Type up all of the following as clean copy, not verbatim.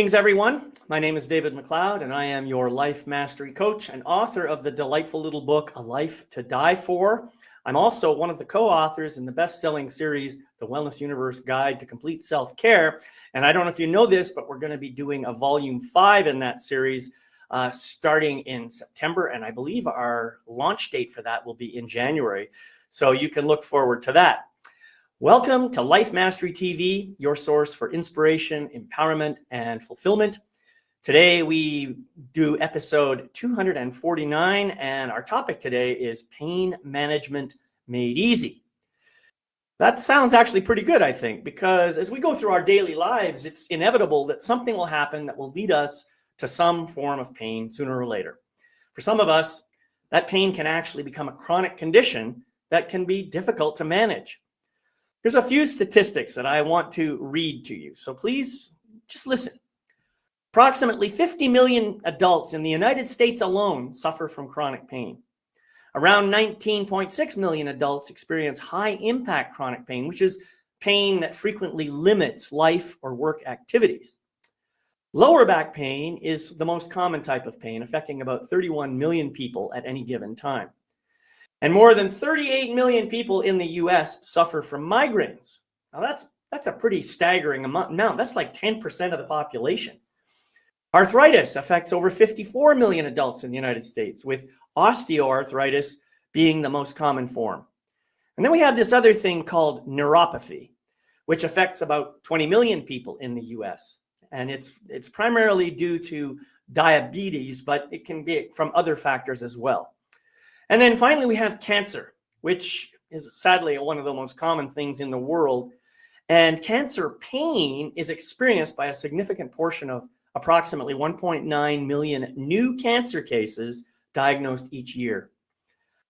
Greetings, everyone. My name is David McLeod, and I am your life mastery coach and author of the delightful little book, A Life to Die For. I'm also one of the co-authors in the best-selling series, The Wellness Universe Guide to Complete Self-Care. And I don't know if you know this, but we're going to be doing a volume 5 in that series starting in September. And I believe our launch date for that will be in January. So you can look forward to that. Welcome to Life Mastery TV, your source for inspiration, empowerment, and fulfillment. Today we do episode 249, and our topic today is pain management made easy. That sounds actually pretty good, I think, because as we go through our daily lives, it's inevitable that something will happen that will lead us to some form of pain sooner or later. For some of us, that pain can actually become a chronic condition that can be difficult to manage. Here's a few statistics that I want to read to you, so please just listen. Approximately 50 million adults in the United States alone suffer from chronic pain. Around 19.6 million adults experience high-impact chronic pain, which is pain that frequently limits life or work activities. Lower back pain is the most common type of pain, affecting about 31 million people at any given time. And more than 38 million people in the US suffer from migraines. Now that's a pretty staggering amount. That's like 10% of the population. Arthritis affects over 54 million adults in the United States, with osteoarthritis being the most common form. And then we have this other thing called neuropathy, which affects about 20 million people in the US. And it's primarily due to diabetes, but it can be from other factors as well. And then finally, we have cancer, which is sadly one of the most common things in the world. And cancer pain is experienced by a significant portion of approximately 1.9 million new cancer cases diagnosed each year.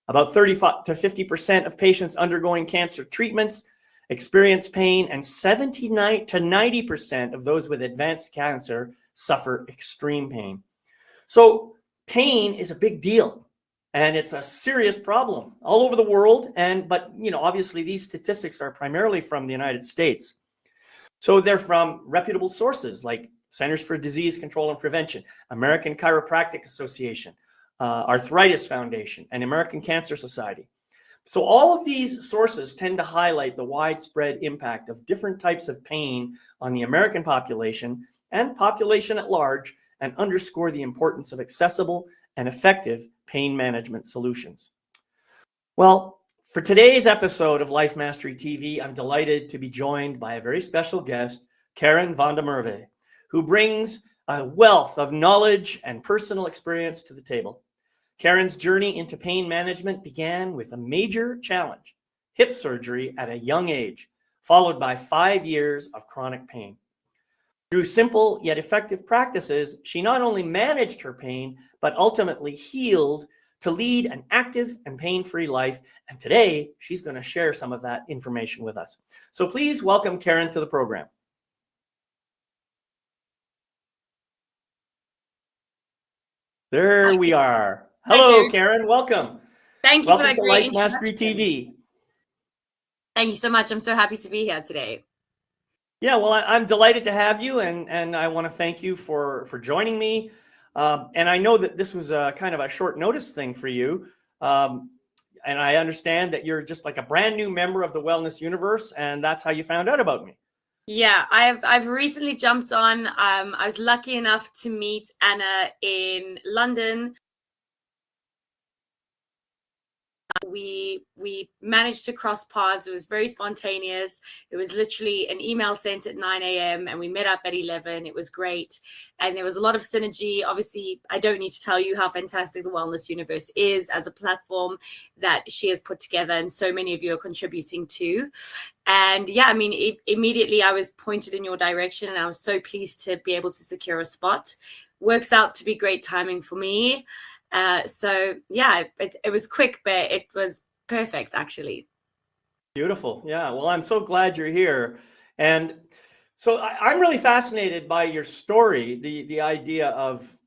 About 35 to 50% of patients undergoing cancer treatments experience pain, and 79 to 90% of those with advanced cancer suffer extreme pain. So pain is a big deal. And it's a serious problem all over the world. But obviously these statistics are primarily from the United States. So they're from reputable sources like Centers for Disease Control and Prevention, American Chiropractic Association, Arthritis Foundation, and American Cancer Society. So all of these sources tend to highlight the widespread impact of different types of pain on the American population and population at large, and underscore the importance of accessible and effective pain management solutions. Well, for today's episode of Life Mastery TV, I'm delighted to be joined by a very special guest, Kerryn van der Merwe, who brings a wealth of knowledge and personal experience to the table. Kerryn's journey into pain management began with a major challenge, hip surgery at a young age, followed by 5 years of chronic pain. Through simple yet effective practices, she not only managed her pain, but ultimately healed to lead an active and pain-free life. And today, she's going to share some of that information with us. So please welcome Kerryn to the program. There we are. Hello, Kerryn. Welcome. Thank you for that great introduction. Welcome to Life Mastery TV. Thank you so much. I'm so happy to be here today. Yeah, well, I'm delighted to have you, and I want to thank you for joining me. And I know that this was a kind of a short notice thing for you. And I understand that you're just like a brand new member of the Wellness Universe, and that's how you found out about me. Yeah, I've recently jumped on. I was lucky enough to meet Anna in London. We managed to cross paths. It was very spontaneous. It was literally an email sent at 9 a.m. and we met up at 11. It was great. And there was a lot of synergy. Obviously, I don't need to tell you how fantastic the Wellness Universe is as a platform that she has put together, and so many of you are contributing to. And yeah, I mean, immediately I was pointed in your direction, and I was so pleased to be able to secure a spot. Works out to be great timing for me. So yeah, it was quick, but it was perfect, actually. Beautiful. Yeah. Well, I'm so glad you're here. And so I'm really fascinated by your story, the idea of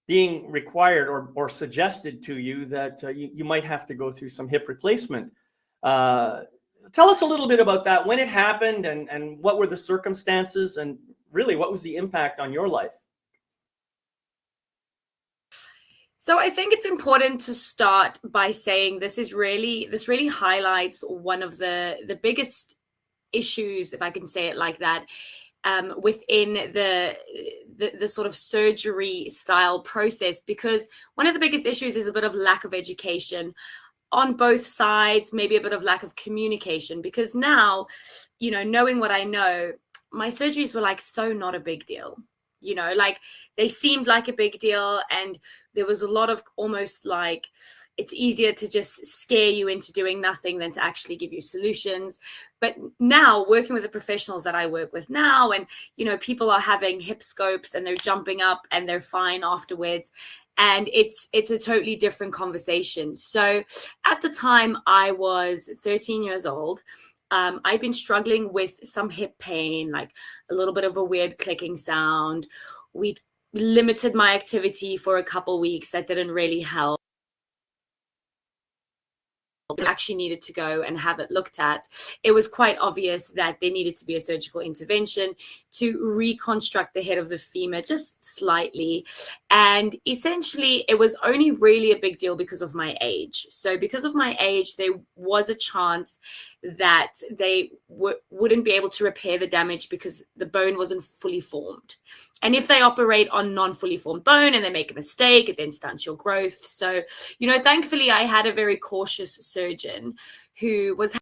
being required or suggested to you that you might have to go through some hip replacement. Tell us a little bit about that, when it happened, and what were the circumstances, and really, what was the impact on your life? So I think it's important to start by saying this really highlights one of the biggest issues, if I can say it like that, within the sort of surgery style process, because one of the biggest issues is a bit of lack of education on both sides, maybe a bit of lack of communication, because now, you know, knowing what I know, my surgeries were like so not a big deal. You know, like they seemed like a big deal, and there was a lot of almost like it's easier to just scare you into doing nothing than to actually give you solutions. But now, working with the professionals that I work with now, and you know, people are having hip scopes and they're jumping up and they're fine afterwards, and it's a totally different conversation. So at the time I was 13 years old, I'd been struggling with some hip pain, like a little bit of a weird clicking sound. We'd limited my activity for a couple weeks. That didn't really help. Actually needed to go and have it looked at. It was quite obvious that there needed to be a surgical intervention to reconstruct the head of the femur just slightly. And essentially, it was only really a big deal because of my age. So because of my age, there was a chance that they wouldn't be able to repair the damage because the bone wasn't fully formed. And if they operate on non-fully formed bone and they make a mistake, it then stunts your growth. So, you know, thankfully I had a very cautious surgeon who was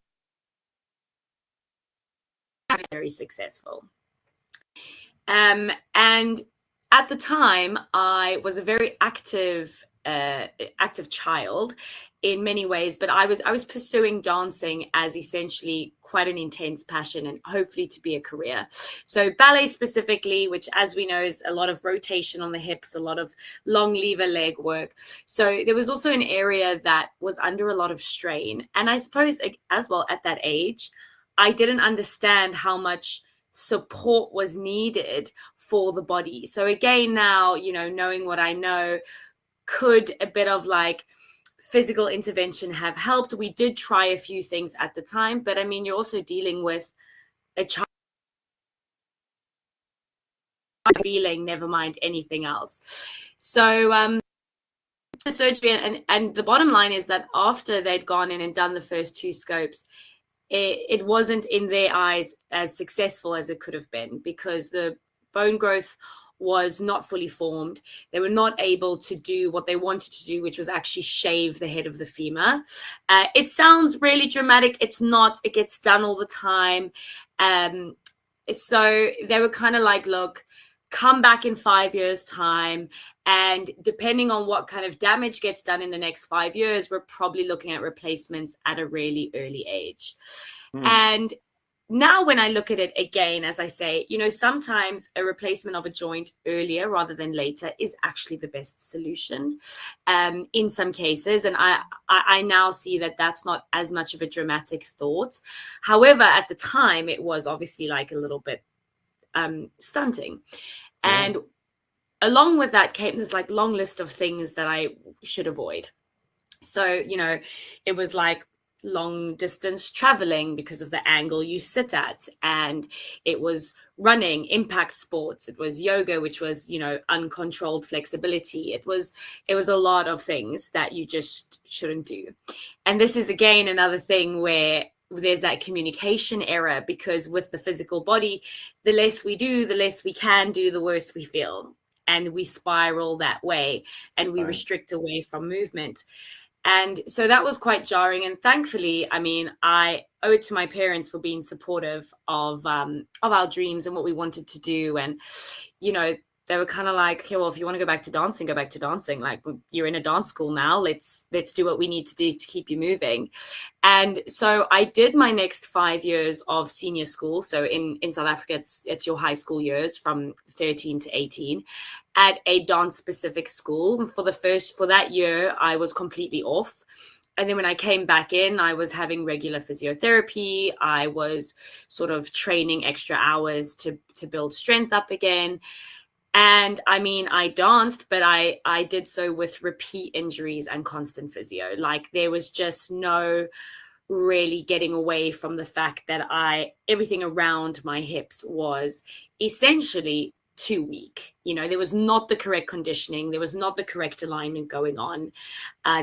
very successful. And at the time, I was a very active child in many ways, but I was pursuing dancing as essentially quite an intense passion and hopefully to be a career. So ballet specifically, which as we know is a lot of rotation on the hips, a lot of long lever leg work. So there was also an area that was under a lot of strain. And I suppose as well at that age, I didn't understand how much support was needed for the body. So again, now, you know, knowing what I know, could a bit of like physical intervention have helped? We did try a few things at the time, but I mean, you're also dealing with a child feeling, never mind anything else. So the surgery, and the bottom line is that after they'd gone in and done the first 2 scopes, it wasn't in their eyes as successful as it could have been, because the bone growth was not fully formed. They were not able to do what they wanted to do, which was actually shave the head of the femur. It sounds really dramatic. It's not. It gets done all the time. So they were kind of like, look, come back in 5 years' time. And depending on what kind of damage gets done in the next 5 years, we're probably looking at replacements at a really early age. And now when I look at it again, as I say, you know, sometimes a replacement of a joint earlier rather than later is actually the best solution in some cases. And I now see that that's not as much of a dramatic thought. However, at the time, it was obviously like a little bit stunting. And along with that came this like long list of things that I should avoid. So, you know, it was like long distance traveling because of the angle you sit at, and it was running, impact sports, it was yoga, which was, you know, uncontrolled flexibility. It was a lot of things that you just shouldn't do. And this is again another thing where there's that communication error, because with the physical body, the less we do, the less we can do, the worse we feel, and we spiral that way, and we restrict away from movement. And so that was quite jarring. And thankfully, I mean, I owe it to my parents for being supportive of our dreams and what we wanted to do. And, you know, they were kind of like, okay, well, if you want to go back to dancing, go back to dancing. Like, you're in a dance school now. Let's do what we need to do to keep you moving. And so I did my next 5 years of senior school. So in South Africa, it's your high school years from 13 to 18 at a dance specific school. For that year, I was completely off. And then when I came back in, I was having regular physiotherapy. I was sort of training extra hours to build strength up again. And I mean, I danced, but I did so with repeat injuries and constant physio. Like, there was just no really getting away from the fact that everything around my hips was essentially too weak. You know, there was not the correct conditioning. There was not the correct alignment going on.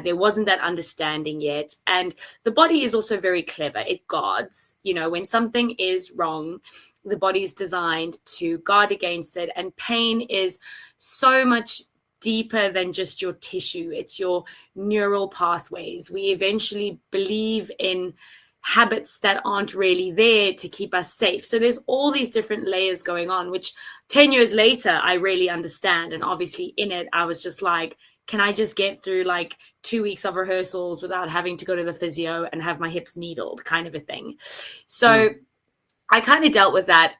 There wasn't that understanding yet. And the body is also very clever. It guards. You know, when something is wrong, the body is designed to guard against it. And pain is so much deeper than just your tissue. It's your neural pathways. We eventually believe in habits that aren't really there to keep us safe. So there's all these different layers going on, which 10 years later, I really understand. And obviously in it, I was just like, can I just get through like 2 weeks of rehearsals without having to go to the physio and have my hips needled, kind of a thing. So I kind of dealt with that.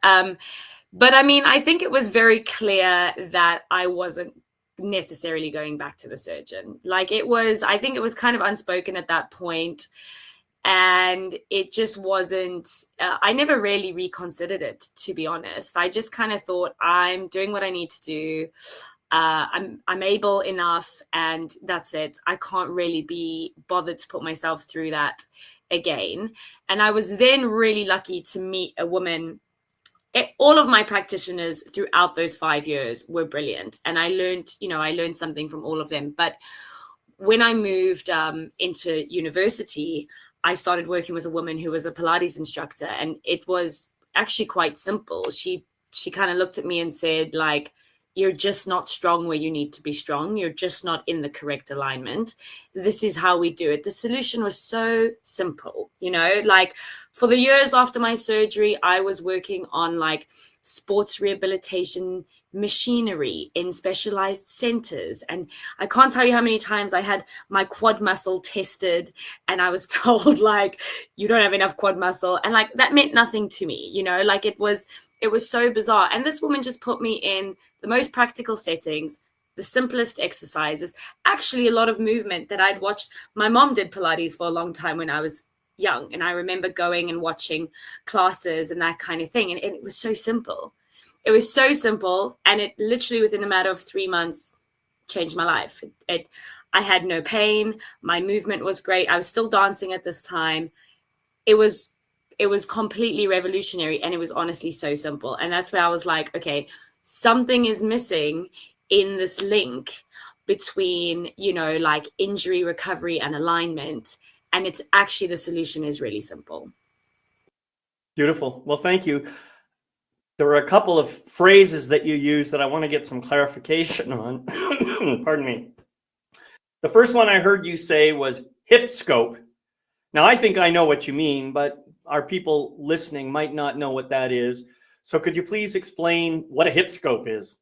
But I mean, I think it was very clear that I wasn't necessarily going back to the surgeon. Like I think it was kind of unspoken at that point. And it just wasn't, I never really reconsidered it, to be honest. I just kind of thought, I'm doing what I need to do. I'm able enough, and that's it. I can't really be bothered to put myself through that again. And I was then really lucky to meet a woman. All of my practitioners throughout those 5 years were brilliant. And I learned something from all of them. But when I moved into university, I started working with a woman who was a Pilates instructor, and it was actually quite simple. She kind of looked at me and said, like, you're just not strong where you need to be strong. You're just not in the correct alignment. This is how we do it. The solution was so simple, you know, like for the years after my surgery, I was working on like sports rehabilitation machinery in specialized centers. And I can't tell you how many times I had my quad muscle tested and I was told like, you don't have enough quad muscle. And like, that meant nothing to me, you know, like it was so bizarre. And this woman just put me in the most practical settings, the simplest exercises, actually a lot of movement that I'd watched. My mom did Pilates for a long time when I was young. And I remember going and watching classes and that kind of thing. And it was so simple. It was so simple. And it literally within a matter of 3 months changed my life. I had no pain. My movement was great. I was still dancing at this time. It was completely revolutionary. And it was honestly so simple. And that's where I was like, okay, something is missing in this link between, you know, like injury recovery and alignment. And it's actually, the solution is really simple. Beautiful. Well, thank you. There were a couple of phrases that you used that I want to get some clarification on. Pardon me. The first one I heard you say was hip scope. Now, I think I know what you mean, but our people listening might not know what that is. So could you please explain what a hip scope is?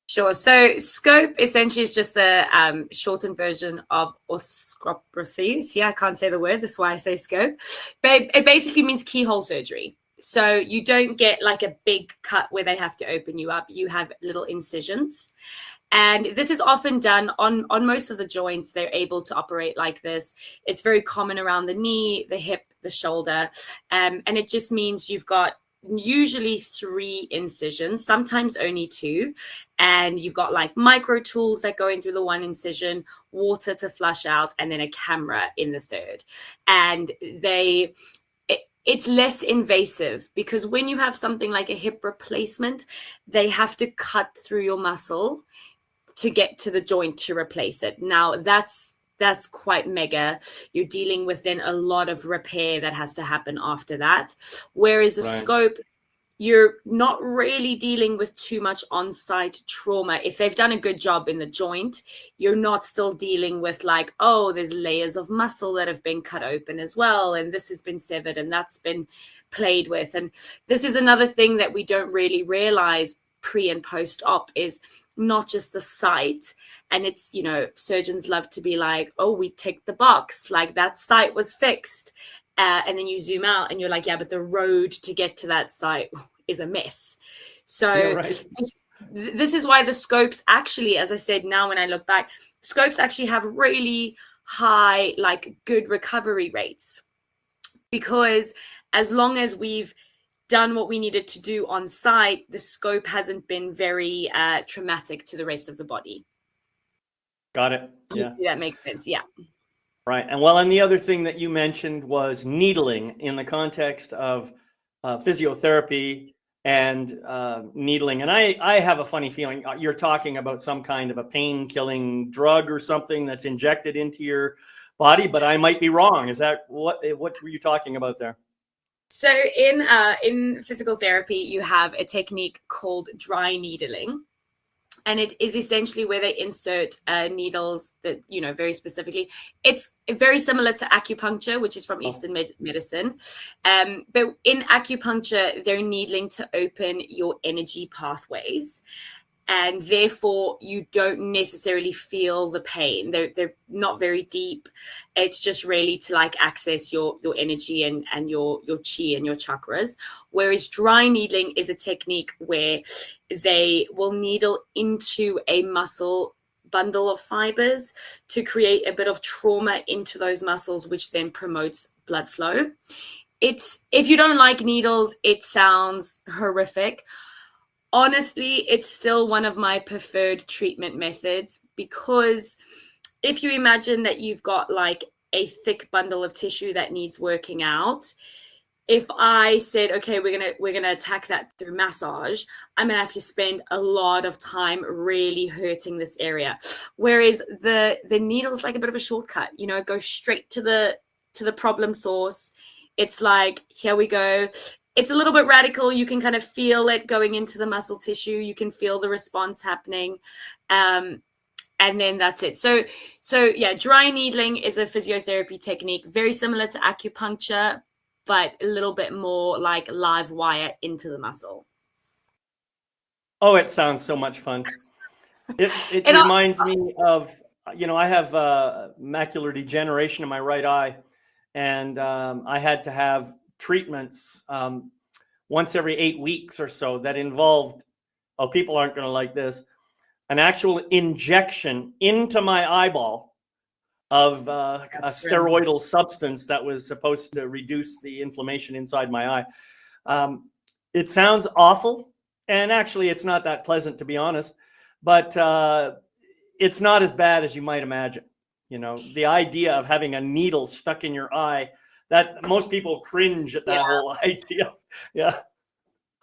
Sure. So scope essentially is just the shortened version of arthroscopies. Yeah, I can't say the word. That's why I say scope. But it basically means keyhole surgery. So you don't get like a big cut where they have to open you up. You have little incisions. And this is often done on most of the joints. They're able to operate like this. It's very common around the knee, the hip, the shoulder. And it just means you've got usually 3 incisions, sometimes only 2. And you've got like micro tools that go in through the 1 incision, water to flush out, and then a camera in the 3rd. And it's less invasive because when you have something like a hip replacement, they have to cut through your muscle to get to the joint to replace it. Now that's quite mega. You're dealing with then a lot of repair that has to happen after that. Whereas a scope, you're not really dealing with too much on-site trauma. If they've done a good job in the joint, you're not still dealing with like, oh, there's layers of muscle that have been cut open as well. And this has been severed and that's been played with. And this is another thing that we don't really realize pre and post-op is not just the site. And it's, you know, surgeons love to be like, oh, we ticked the box, like that site was fixed. And then you zoom out and you're like, yeah, but the road to get to that site is a mess. So this is why the scopes actually, as I said, now when I look back, scopes actually have really high, like good recovery rates. Because as long as we've done what we needed to do on site, the scope hasn't been very traumatic to the rest of the body. Got it. Yeah. Hopefully that makes sense. Yeah. Right. And well, and the other thing that you mentioned was needling in the context of physiotherapy. and needling. And I have a funny feeling you're talking about some kind of a pain-killing drug or something that's injected into your body, but I might be wrong. Is that what were you talking about there? So in physical therapy, you have a technique called dry needling. And it is essentially where they insert needles that, you know, very specifically. It's very similar to acupuncture, which is from Eastern medicine. But in acupuncture, they're needling to open your energy pathways. And therefore, you don't necessarily feel the pain. They're not very deep. It's just really to like access your energy and your chi and your chakras. Whereas dry needling is a technique where they will needle into a muscle bundle of fibers to create a bit of trauma into those muscles, which then promotes blood flow. If you don't like needles, it sounds horrific. Honestly, it's still one of my preferred treatment methods, because if you imagine that you've got like a thick bundle of tissue that needs working out, if I said, okay, we're gonna attack that through massage, I'm gonna have to spend a lot of time really hurting this area. Whereas the needle's like a bit of a shortcut, you know, it goes straight to the problem source. It's like, here we go. It's a little bit radical. You can kind of feel it going into the muscle tissue. You can feel the response happening. And then that's it. So yeah, dry needling is a physiotherapy technique, very similar to acupuncture, but a little bit more like live wire into the muscle. Oh, it sounds so much fun. It reminds me of, you know, I have macular degeneration in my right eye, and I had to have treatments once every 8 weeks or so that involved, oh, people aren't going to like this, an actual injection into my eyeball of a steroidal substance that was supposed to reduce the inflammation inside my eye. It sounds awful, and actually it's not that pleasant, to be honest, but it's not as bad as you might imagine. You know, the idea of having a needle stuck in your eye, that most people cringe at that whole idea. Yeah.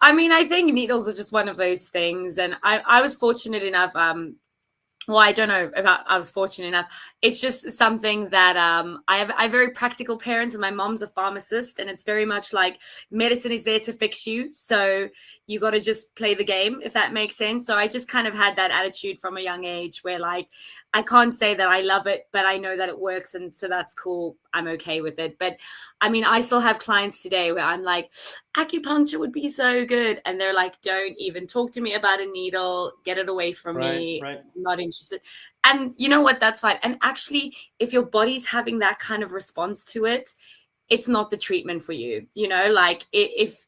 I mean, I think needles are just one of those things. And I was fortunate enough, well, I don't know about I was fortunate enough. It's just something that I have very practical parents, and my mom's a pharmacist, and it's very much like medicine is there to fix you. So you got to just play the game, if that makes sense. So I just kind of had that attitude from a young age where, like, I can't say that I love it, but I know that it works. And so that's cool. I'm okay with it. But I mean, I still have clients today where I'm like, acupuncture would be so good. And they're like, don't even talk to me about a needle. Get it away from me. Right. I'm not interested. And you know what? That's fine. And actually, if your body's having that kind of response to it, it's not the treatment for you. You know, like if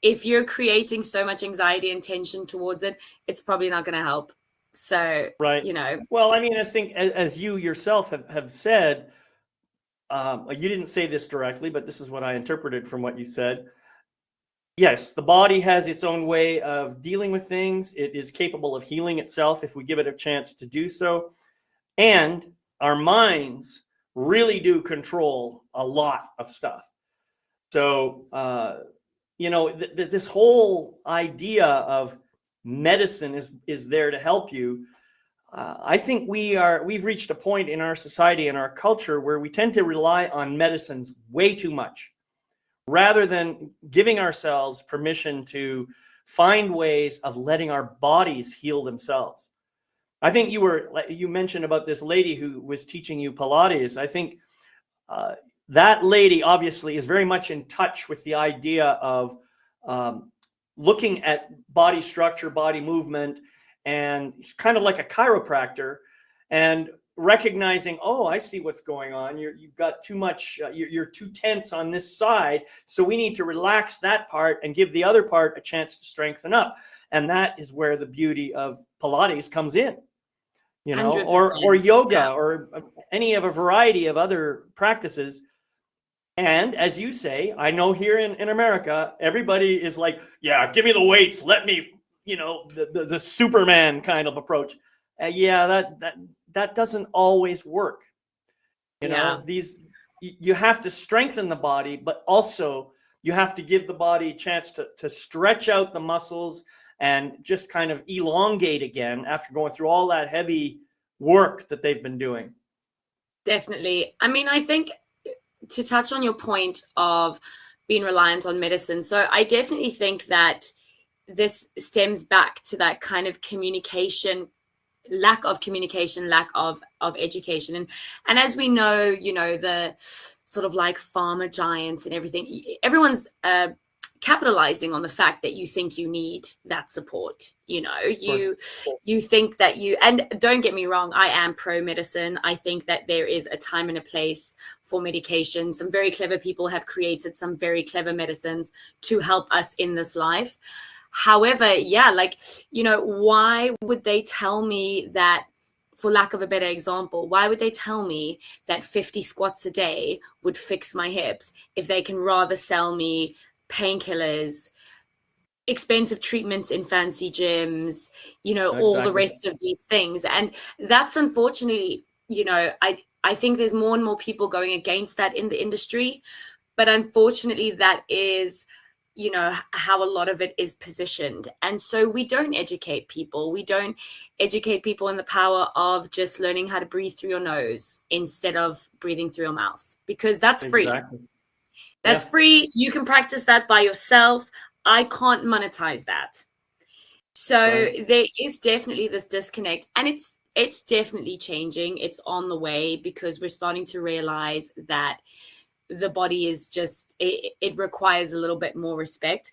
you're creating so much anxiety and tension towards it, it's probably not going to help. So, right. You know. Well, I mean, I think as you yourself have said, you didn't say this directly, but this is what I interpreted from what you said. Yes, the body has its own way of dealing with things. It is capable of healing itself if we give it a chance to do so. And our minds really do control a lot of stuff. So, you know, this whole idea of medicine is there to help you. I think we've reached a point in our society and our culture where we tend to rely on medicines way too much, rather than giving ourselves permission to find ways of letting our bodies heal themselves. I think you mentioned about this lady who was teaching you Pilates. I think that lady obviously is very much in touch with the idea of looking at body structure, body movement, and it's kind of like a chiropractor, and recognizing, oh, I see what's going on. You've got too much, you're too tense on this side. So we need to relax that part and give the other part a chance to strengthen up. And that is where the beauty of Pilates comes in, you know, 100%. or yoga, or any of a variety of other practices. And as you say, I know here in America, everybody is like, yeah, give me the weights. Let me, you know, the Superman kind of approach. Yeah, that doesn't always work. You know, you have to strengthen the body, but also you have to give the body a chance to stretch out the muscles and just kind of elongate again after going through all that heavy work that they've been doing. Definitely. I mean, I think to touch on your point of being reliant on medicine, so I definitely think that this stems back to that kind of communication, lack of education. And as we know, you know, the sort of like pharma giants and everything, everyone's capitalizing on the fact that you think you need that support. You know, you think that and don't get me wrong, I am pro medicine. I think that there is a time and a place for medication. Some very clever people have created some very clever medicines to help us in this life. However, yeah, like, you know, why would they tell me that, for lack of a better example, why would they tell me that 50 squats a day would fix my hips if they can rather sell me painkillers, expensive treatments in fancy gyms, you know, all the rest of these things? And that's unfortunately, you know, I think there's more and more people going against that in the industry. But unfortunately, that is, you know, how a lot of it is positioned. And so we don't educate people. We don't educate people in the power of just learning how to breathe through your nose instead of breathing through your mouth, because that's free. Exactly. That's free. You can practice that by yourself. I can't monetize that. So there is definitely this disconnect, and it's definitely changing. It's on the way, because we're starting to realize that the body is just, it requires a little bit more respect.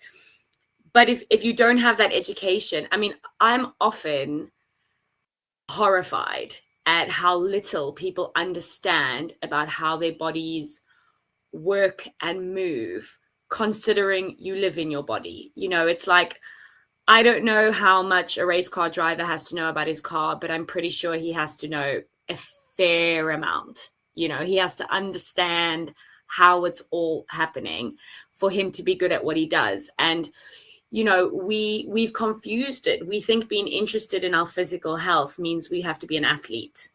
But if you don't have that education, I mean, I'm often horrified at how little people understand about how their bodies work and move, considering you live in your body. You know, it's like, I don't know how much a race car driver has to know about his car, but I'm pretty sure he has to know a fair amount. You know, he has to understand how it's all happening for him to be good at what he does. And, you know, we've confused it. We think being interested in our physical health means we have to be an athlete.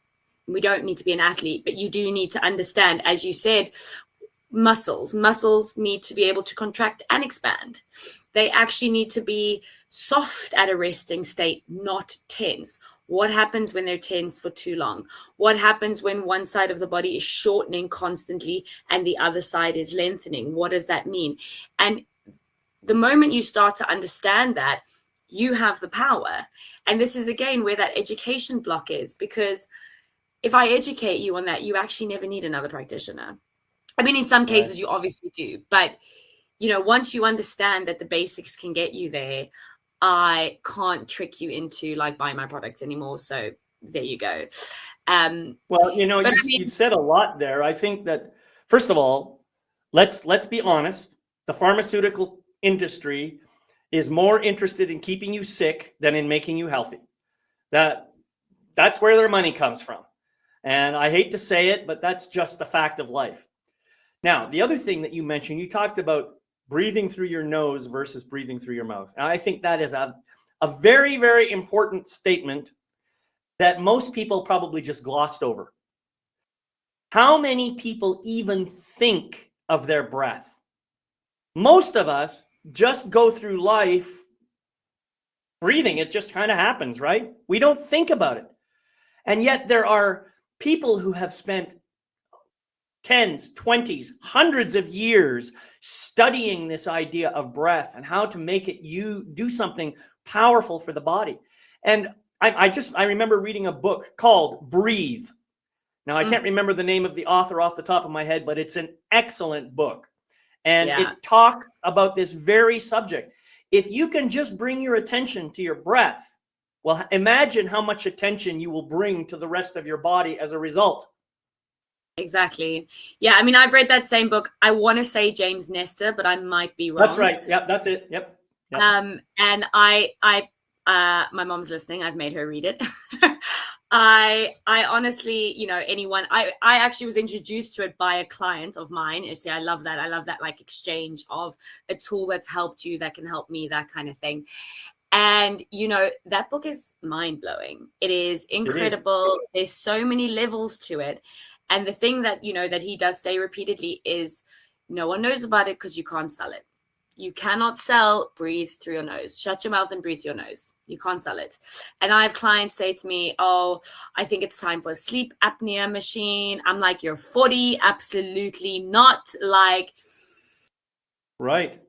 We don't need to be an athlete, but you do need to understand, as you said, muscles need to be able to contract and expand. They actually need to be soft at a resting state, not tense. What happens when they're tense for too long? What happens when one side of the body is shortening constantly and the other side is lengthening? What does that mean? And the moment you start to understand that, you have the power. And this is, again, where that education block is, because if I educate you on that, you actually never need another practitioner. I mean, in some cases you obviously do, but, you know, once you understand that the basics can get you there, I can't trick you into like buying my products anymore. So there you go. Well, you know, you said a lot there. I think that, first of all, let's be honest. The pharmaceutical industry is more interested in keeping you sick than in making you healthy. That's where their money comes from. And I hate to say it, but that's just the fact of life. Now, the other thing that you mentioned, you talked about breathing through your nose versus breathing through your mouth. And I think that is a very, very important statement that most people probably just glossed over. How many people even think of their breath? Most of us just go through life breathing. It just kind of happens, right? We don't think about it. And yet there are people who have spent tens, 20s, hundreds of years studying this idea of breath and how to make it you do something powerful for the body. And I remember reading a book called Breathe. Now, I can't remember the name of the author off the top of my head, but it's an excellent book. And it talks about this very subject. If you can just bring your attention to your breath, well, imagine how much attention you will bring to the rest of your body as a result. Exactly. Yeah, I mean, I've read that same book. I want to say James Nestor, but I might be wrong. That's right. Yep, that's it. Yep. And my mom's listening. I've made her read it. I honestly, you know, I actually was introduced to it by a client of mine. You see, I love that. I love that like exchange of a tool that's helped you, that can help me, that kind of thing. And, you know, that book is mind-blowing. It is incredible. There's so many levels to it. And the thing that, you know, that he does say repeatedly is no one knows about it because you can't sell it. You cannot sell, breathe through your nose. Shut your mouth and breathe through your nose. You can't sell it. And I have clients say to me, oh, I think it's time for a sleep apnea machine. I'm like, you're 40. Absolutely not. Like, right.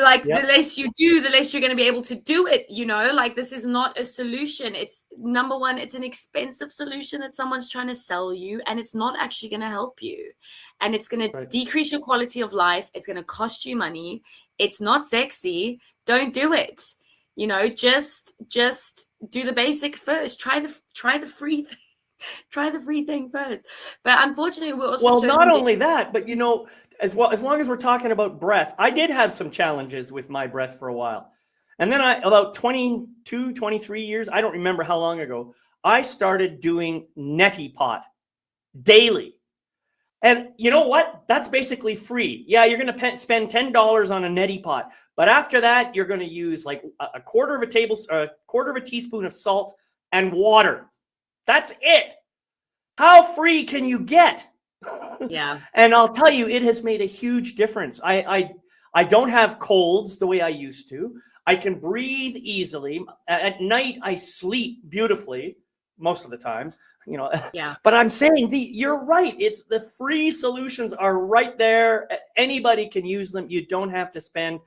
Like Yep. the less you do, the less you're going to be able to do it, you know. Like, this is not a solution. It's, number one, it's an expensive solution that someone's trying to sell you, and it's not actually going to help you, and it's going to decrease your quality of life. It's going to cost you money. It's not sexy. Don't do it. You know, just do the basic first. Try the free thing. Try the free thing first. But unfortunately, we're also not only that, but you know, as long as we're talking about breath, I did have some challenges with my breath for a while. And then about 22, 23 years, I don't remember how long ago, I started doing neti pot daily. And you know what? That's basically free. Yeah, you're going to spend $10 on a neti pot, but after that, you're going to use like a quarter of a teaspoon of salt and water. That's it. How free can you get? Yeah. And I'll tell you, it has made a huge difference. I don't have colds the way I used to. I can breathe easily. At night, I sleep beautifully most of the time, you know. Yeah. But I'm saying you're right. It's the free solutions are right there. Anybody can use them. You don't have to spend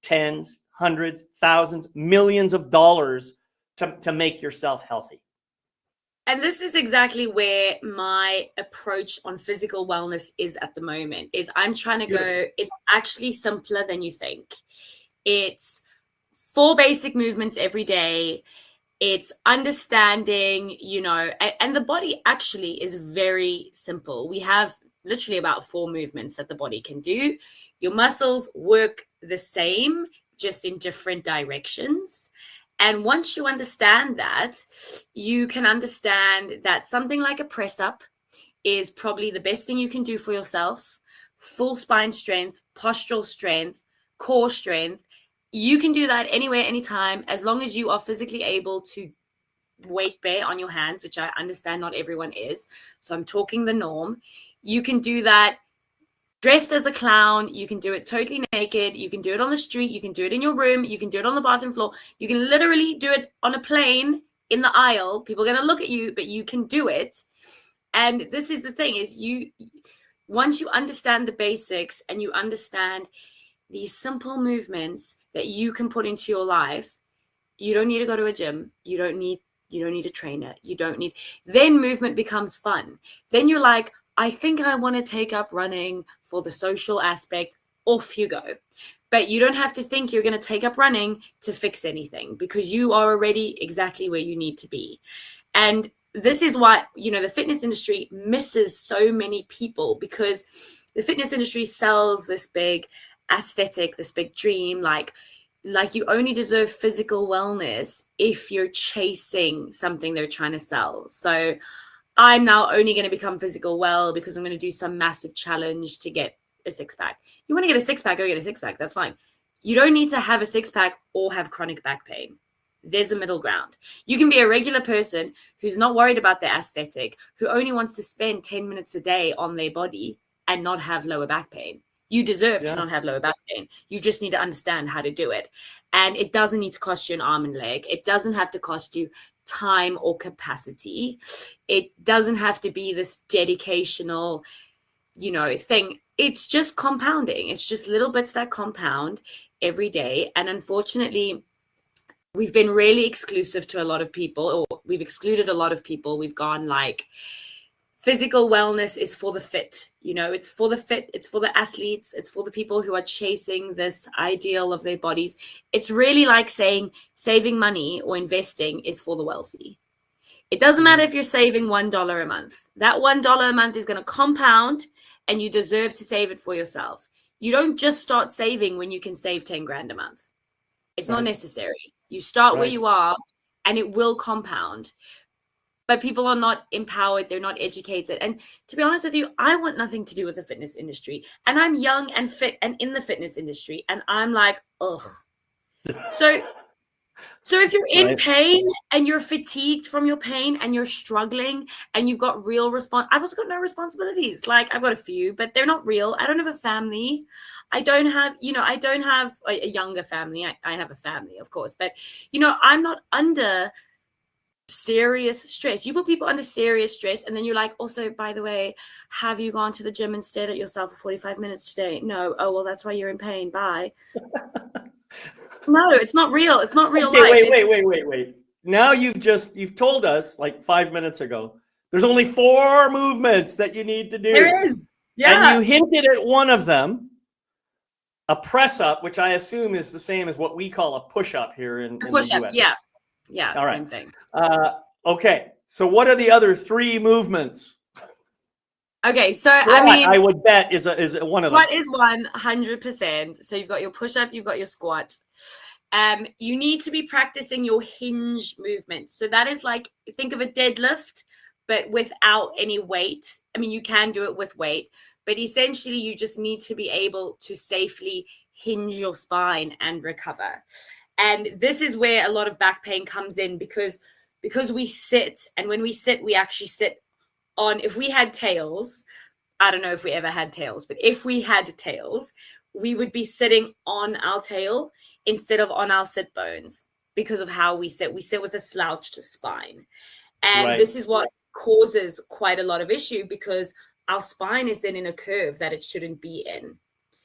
tens, hundreds, thousands, millions of dollars to make yourself healthy. And this is exactly where my approach on physical wellness is at the moment, is I'm trying to go, it's actually simpler than you think. It's 4 basic movements every day. It's understanding, you know, and the body actually is very simple. We have literally about 4 movements that the body can do. Your muscles work the same, just in different directions. And once you understand that, you can understand that something like a press up is probably the best thing you can do for yourself. Full spine strength, postural strength, core strength. You can do that anywhere, anytime, as long as you are physically able to weight bear on your hands, which I understand not everyone is. So I'm talking the norm. You can do that dressed as a clown. You can do it totally naked. You can do it on the street. You can do it in your room. You can do it on the bathroom floor. You can literally do it on a plane in the aisle. People are going to look at you, but you can do it. And this is the thing, is once you understand the basics and you understand these simple movements that you can put into your life, you don't need to go to a gym. You don't need a trainer. Then movement becomes fun. Then you're like, I think I want to take up running for the social aspect. Off you go. But you don't have to think you're going to take up running to fix anything, because you are already exactly where you need to be. And this is why, you know, the fitness industry misses so many people, because the fitness industry sells this big aesthetic, this big dream, like you only deserve physical wellness if you're chasing something they're trying to sell. So I'm now only going to become physical well because I'm going to do some massive challenge to get a 6-pack. You want to get a 6-pack, go get a 6-pack. That's fine. You don't need to have a 6-pack or have chronic back pain. There's a middle ground. You can be a regular person who's not worried about their aesthetic, who only wants to spend 10 minutes a day on their body and not have lower back pain. You deserve to not have lower back pain. You just need to understand how to do it. And it doesn't need to cost you an arm and leg. It doesn't have to cost you time or capacity. It doesn't have to be this dedicational, you know, thing. It's just compounding. It's just little bits that compound every day. And unfortunately, we've been really exclusive to a lot of people, or we've excluded a lot of people. We've gone like, physical wellness is for the fit, you know, it's for the fit, it's for the athletes, it's for the people who are chasing this ideal of their bodies. It's really like saying saving money or investing is for the wealthy. It doesn't matter if you're saving $1 a month. That $1 a month is going to compound, and you deserve to save it for yourself. You don't just start saving when you can save 10 grand a month. It's not necessary. You start where you are, and it will compound. But people are not empowered. They're not educated. And to be honest with you, I want nothing to do with the fitness industry. And I'm young and fit and in the fitness industry. And I'm like, ugh. So So if you're in Right. pain and you're fatigued from your pain and you're struggling and you've got real I've also got no responsibilities. Like I've got a few, but they're not real. I don't have a family. I don't have, I don't have a younger family. I have a family, of course, but I'm not under serious stress. You put people under serious stress, and then you're like, also, by the way, have you gone to the gym and stared at yourself for 45 minutes today? No. Oh, well, that's why you're in pain. Bye. No, it's not real. It's not real Okay, life. wait. Now you've told us like 5 minutes ago, there's only 4 movements that you need to do. There is. And Yeah. you hinted at one of them, a press up, which I assume is the same as what we call a push up here in the Push up. US. Yeah. Yeah. All right. Same thing. Okay. So what are the other 3 movements? Okay. So, Squat, I would bet is one of them. Squat is 100%. So you've got your push up, you've got your squat. You need to be practicing your hinge movements. So that is like, think of a deadlift, but without any weight. I mean, you can do it with weight, but essentially you just need to be able to safely hinge your spine and recover. And this is where a lot of back pain comes in because we sit, and when we sit, we actually sit on, if we had tails, I don't know if we ever had tails, but if we had tails, we would be sitting on our tail instead of on our sit bones because of how we sit. We sit with a slouched spine. And This is what causes quite a lot of issue because our spine is then in a curve that it shouldn't be in.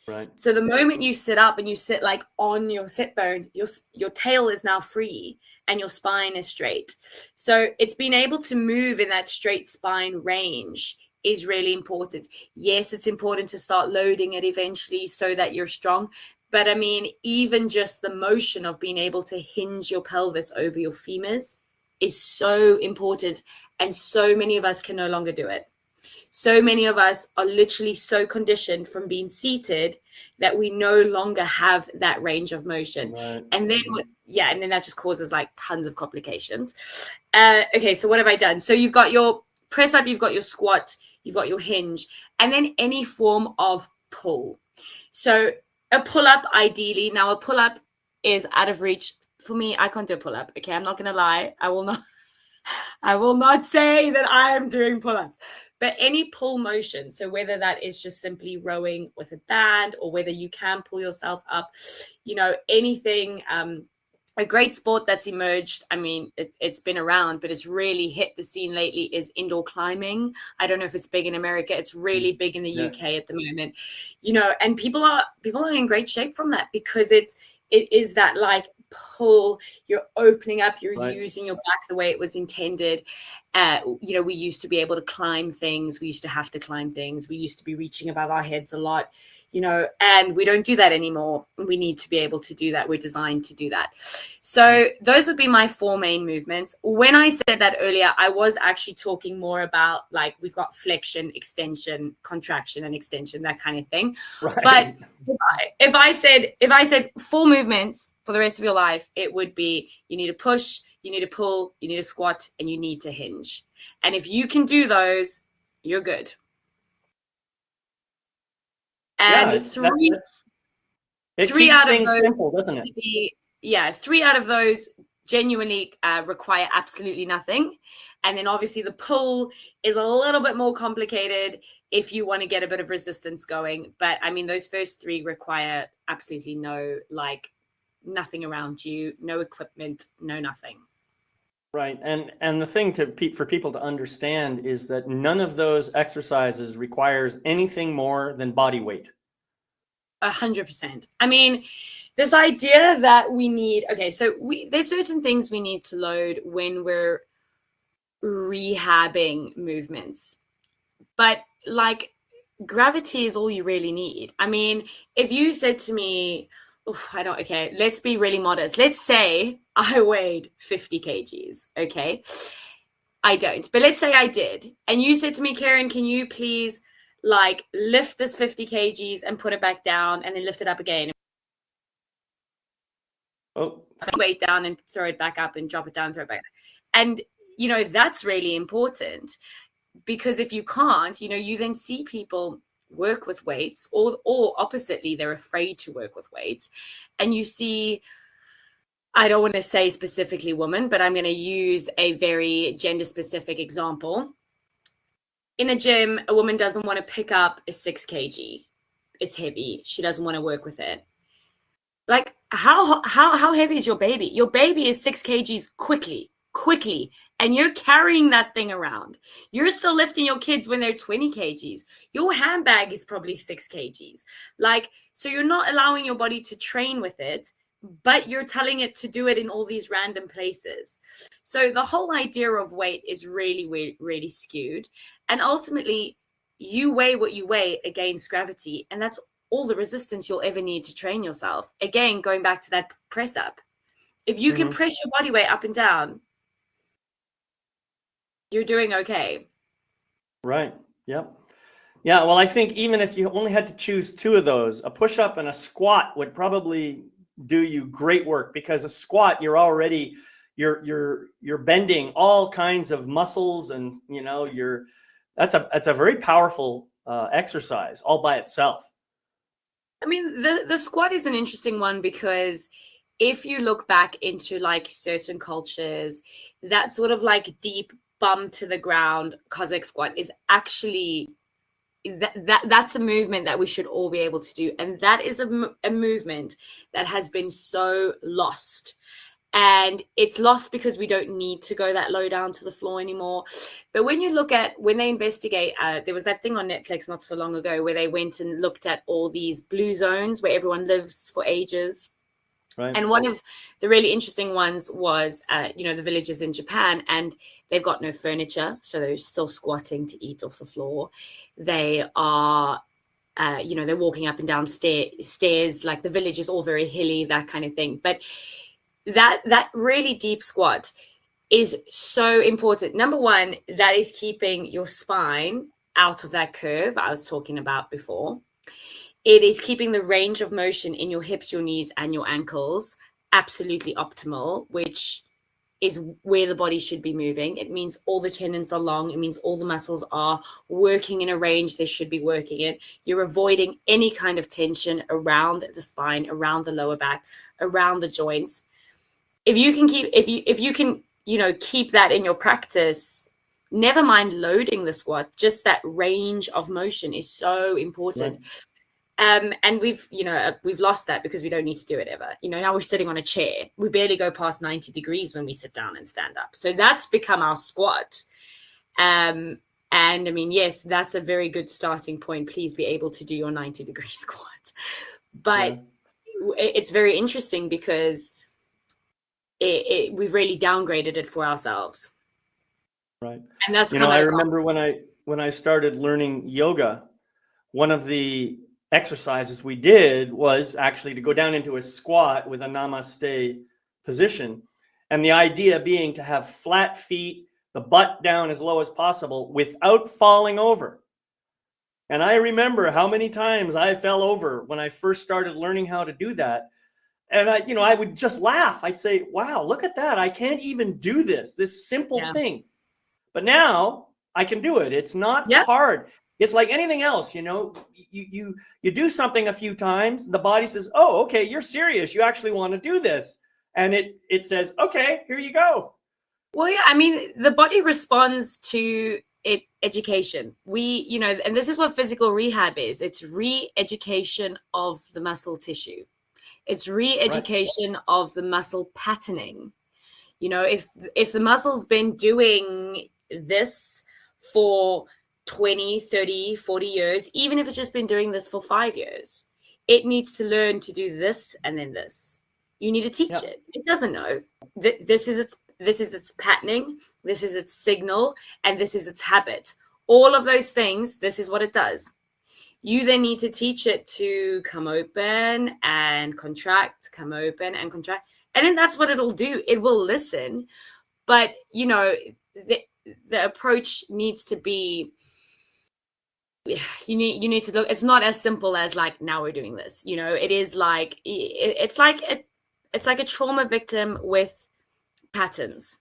Right. So the moment you sit up and you sit like on your sit bone, your tail is now free and your spine is straight. So it's being able to move in that straight spine range is really important. Yes, it's important to start loading it eventually so that you're strong. But I mean, even just the motion of being able to hinge your pelvis over your femurs is so important. And so many of us can no longer do it. So many of us are literally so conditioned from being seated that we no longer have that range of motion. Right. And then that just causes like tons of complications. Okay, so what have I done? So you've got your press up, you've got your squat, you've got your hinge, and then any form of pull. So a pull-up, ideally. Now, a pull-up is out of reach. For me, I can't do a pull-up. Okay, I'm not going to lie. I will not say that I am doing pull-ups. But any pull motion, so whether that is just simply rowing with a band or whether you can pull yourself up, anything, a great sport that's emerged, I mean, it's been around, but it's really hit the scene lately is indoor climbing. I don't know if it's big in America. It's really big in the UK at the moment, and people are in great shape from that because it is that like pull, you're opening up, you're using your back the way it was intended. We used to be able to climb things. We used to have to climb things. We used to be reaching above our heads a lot, and we don't do that anymore. We need to be able to do that. We're designed to do that. So those would be my 4 main movements. When I said that earlier, I was actually talking more about like we've got flexion, extension, contraction, and extension, that kind of thing. Right. But if I said 4 movements for the rest of your life, it would be you need to push, you need to pull, you need to squat, and you need to hinge. And if you can do those, you're good. And it three keeps out of things those, simple, doesn't it? 3 out of those genuinely require absolutely nothing. And then obviously the pull is a little bit more complicated if you want to get a bit of resistance going. But I mean, those first 3 require absolutely nothing around you, no equipment, no nothing. Right. And the thing for people to understand is that none of those exercises requires anything more than body weight. 100%. I mean, this idea that we need, so there's certain things we need to load when we're rehabbing movements, but like gravity is all you really need. I mean, if you said to me, let's be really modest. Let's say I weighed 50 kgs. Okay. I don't, but let's say I did. And you said to me, Kerryn, can you please like lift this 50 kgs and put it back down and then lift it up again? Weight down and throw it back up and drop it down, throw it back. And, that's really important because if you can't, you then see people work with weights or oppositely, they're afraid to work with weights. And you see I don't want to say specifically woman, but I'm going to use a very gender specific example. In a gym, a woman doesn't want to pick up a 6 kg. It's heavy. She doesn't want to work with it. Like, how heavy is your baby? Your baby is 6 kgs quickly, and you're carrying that thing around. You're still lifting your kids when they're 20 kgs. Your handbag is probably 6 kgs. Like, so you're not allowing your body to train with it, but you're telling it to do it in all these random places. So the whole idea of weight is really, really skewed. And ultimately, you weigh what you weigh against gravity, and that's all the resistance you'll ever need to train yourself. Again, going back to that press up. If you can press your body weight up and down, you're doing okay. Right. Yep. Yeah. Well, I think even if you only had to choose 2 of those, a push up and a squat would probably do you great work, because a squat, you're already, you're bending all kinds of muscles, and that's a very powerful exercise all by itself. I mean, the squat is an interesting one, because if you look back into like certain cultures, that sort of like deep bum to the ground Cossack squat is actually that's a movement that we should all be able to do, and that is a movement that has been so lost. And it's lost because we don't need to go that low down to the floor anymore. But when you look at, when they investigate, there was that thing on Netflix not so long ago where they went and looked at all these blue zones where everyone lives for ages. Right. And one of the really interesting ones was, the villages in Japan, and they've got no furniture. So they're still squatting to eat off the floor. They are, they're walking up and down stairs, like the village is all very hilly, that kind of thing. But that really deep squat is so important. Number one, that is keeping your spine out of that curve I was talking about before. It is keeping the range of motion in your hips, your knees, and your ankles absolutely optimal, which is where the body should be moving. It means all the tendons are long. It means all the muscles are working in a range they should be working in. You're avoiding any kind of tension around the spine, around the lower back, around the joints. If you can keep that in your practice, never mind loading the squat, just that range of motion is so important. Right. And we've lost that because we don't need to do it ever. Now we're sitting on a chair. We barely go past 90 degrees when we sit down and stand up. So that's become our squat. And I mean, yes, that's a very good starting point. Please be able to do your 90-degree squat. But it's very interesting because we've really downgraded it for ourselves. Right. And that's I remember when I started learning yoga, one of the exercises we did was actually to go down into a squat with a namaste position. And the idea being to have flat feet, the butt down as low as possible without falling over. And I remember how many times I fell over when I first started learning how to do that. And I would just laugh. I'd say, wow, look at that. I can't even do this simple thing. But now I can do it. It's not hard. It's like anything else, you do something a few times, the body says, oh, okay, you're serious. You actually want to do this. And it says, okay, here you go. Well, yeah, I mean, the body responds to education. And this is what physical rehab is. It's re-education of the muscle tissue. It's re-education of the muscle patterning. If the muscle's been doing this for 20, 30, 40 years, even if it's just been doing this for 5 years, it needs to learn to do this and then this. You need to teach it. It doesn't know. This is its patterning, this is its signal, and this is its habit. All of those things, this is what it does. You then need to teach it to come open and contract, come open and contract. And then that's what it'll do. It will listen. But, the approach needs to be, you need to look, it's not as simple as like, now we're doing this. It is like, it's like a trauma victim with patterns.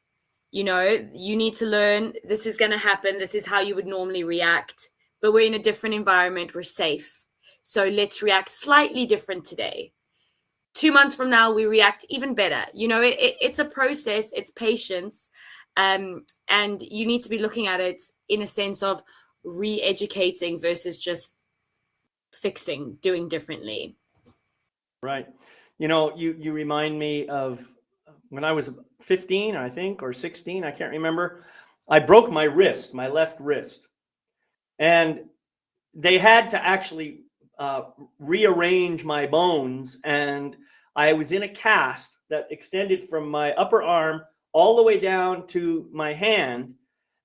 You need to learn, this is going to happen. This is how you would normally react. But we're in a different environment. We're safe. So let's react slightly different today 2 months from now, we react even better. It's a process, it's patience. And you need to be looking at it in a sense of re-educating versus just fixing, doing differently. Right. You remind me of when I was 15, I think, or 16, I can't remember. I broke my wrist, my left wrist. And they had to actually rearrange my bones. And I was in a cast that extended from my upper arm all the way down to my hand.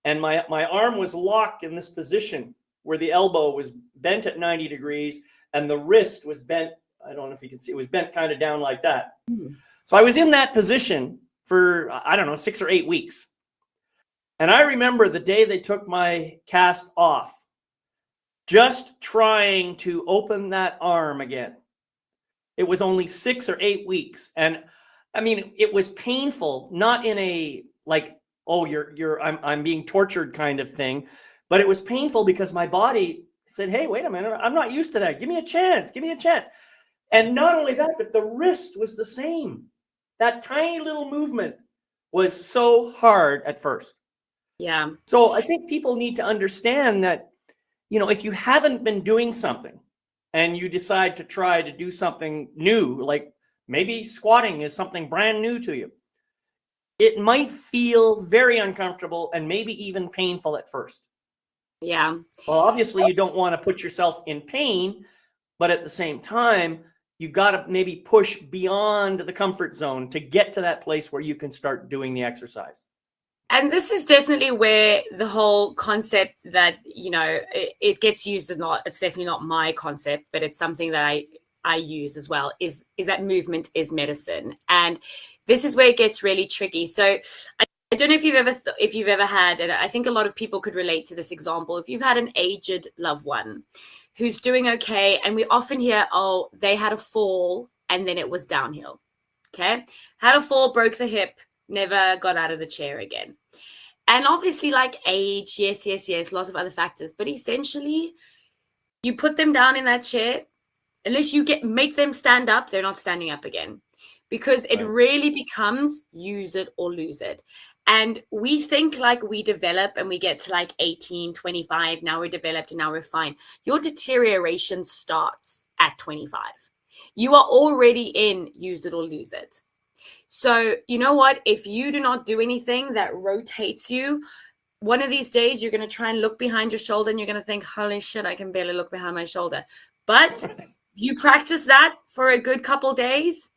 And my arm was locked in this position where the elbow was bent at 90 degrees and the wrist was bent. I don't know if you can see, it was bent kind of down like that. Mm. So I was in that position for, I don't know, 6 or 8 weeks. And I remember the day they took my cast off, just trying to open that arm again. It was only 6 or 8 weeks. And I mean, it was painful, not in a like, oh, I'm being tortured kind of thing, but it was painful because my body said, hey, wait a minute, I'm not used to that. Give me a chance. Give me a chance. And not only that, but the wrist was the same. That tiny little movement was so hard at first. Yeah. So I think people need to understand that, if you haven't been doing something and you decide to try to do something new, like maybe squatting is something brand new to you, it might feel very uncomfortable and maybe even painful at first. Yeah. Well, obviously you don't want to put yourself in pain, but at the same time, you got to maybe push beyond the comfort zone to get to that place where you can start doing the exercise. And this is definitely where the whole concept that, it gets used a lot. It's definitely not my concept, but it's something that I use as well, is that movement is medicine. And this is where it gets really tricky. So I don't know if you've ever had, and I think a lot of people could relate to this example, if you've had an aged loved one who's doing okay, and we often hear, oh, they had a fall and then it was downhill. Okay. Had a fall, broke the hip, never got out of the chair again. And obviously, like age, yes, lots of other factors, but essentially you put them down in that chair, unless you make them stand up, they're not standing up again, because it really becomes use it or lose it. And we think like we develop and we get to like 18, 25, now we're developed and now we're fine. Your deterioration starts at 25. You are already in use it or lose it. So you know what? If you do not do anything that rotates you, one of these days you're going to try and look behind your shoulder and you're going to think, holy shit, I can barely look behind my shoulder. But you practice that for a good couple days,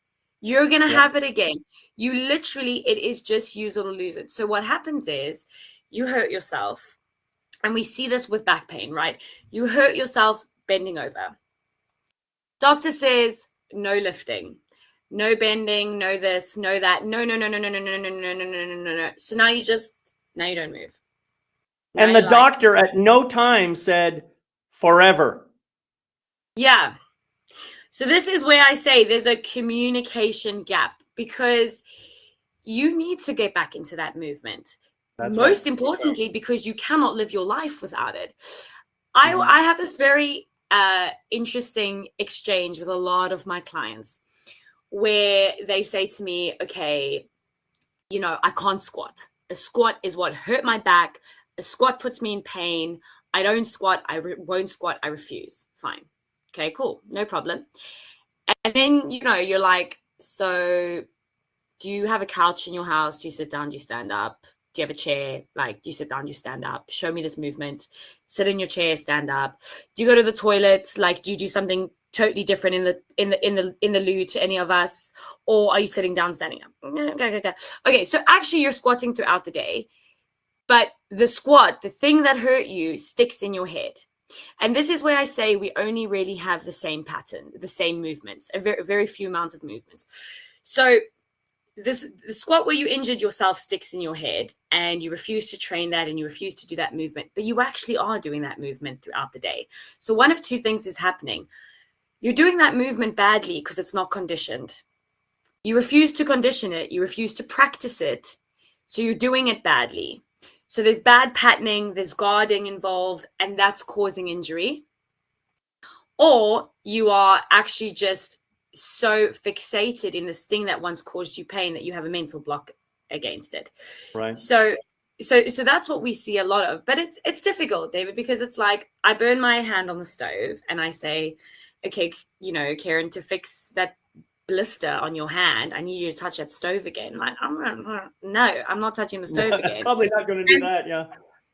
you're going to have it again. You literally, it is just use it or lose it. So what happens is you hurt yourself. And we see this with back pain, right? You hurt yourself bending over. Doctor says, no lifting, no bending, no this, no that. No. So now you don't move. And the doctor at no time said forever. Yeah. So this is where I say there's a communication gap, because you need to get back into that movement. Most importantly, because you cannot live your life without it. I have this very interesting exchange with a lot of my clients where they say to me, okay, I can't squat. A squat is what hurt my back. A squat puts me in pain. I don't squat. I won't squat. I refuse. Fine. Okay, cool. No problem. And then, you're like, so do you have a couch in your house? Do you sit down? Do you stand up? Do you have a chair? Like, do you sit down? Do you stand up? Show me this movement. Sit in your chair, stand up. Do you go to the toilet? Like, do you do something totally different in the loo to any of us? Or are you sitting down, standing up? Okay, so actually you're squatting throughout the day. But the squat, the thing that hurt you, sticks in your head. And this is where I say we only really have the same pattern, the same movements, a very, very few amounts of movements. So the squat where you injured yourself sticks in your head and you refuse to train that and you refuse to do that movement, but you actually are doing that movement throughout the day. So one of two things is happening. You're doing that movement badly because it's not conditioned. You refuse to condition it. You refuse to practice it. So you're doing it badly. So there's bad patterning, there's guarding involved, and that's causing injury. Or you are actually just so fixated in this thing that once caused you pain that you have a mental block against it. Right. So that's what we see a lot of. But it's difficult, David, because it's like I burn my hand on the stove and I say, okay, you know, Kerryn, to fix that blister on your hand, I need you to touch that stove again. Like, no, I'm not touching the stove again. Probably not going to do that. Yeah.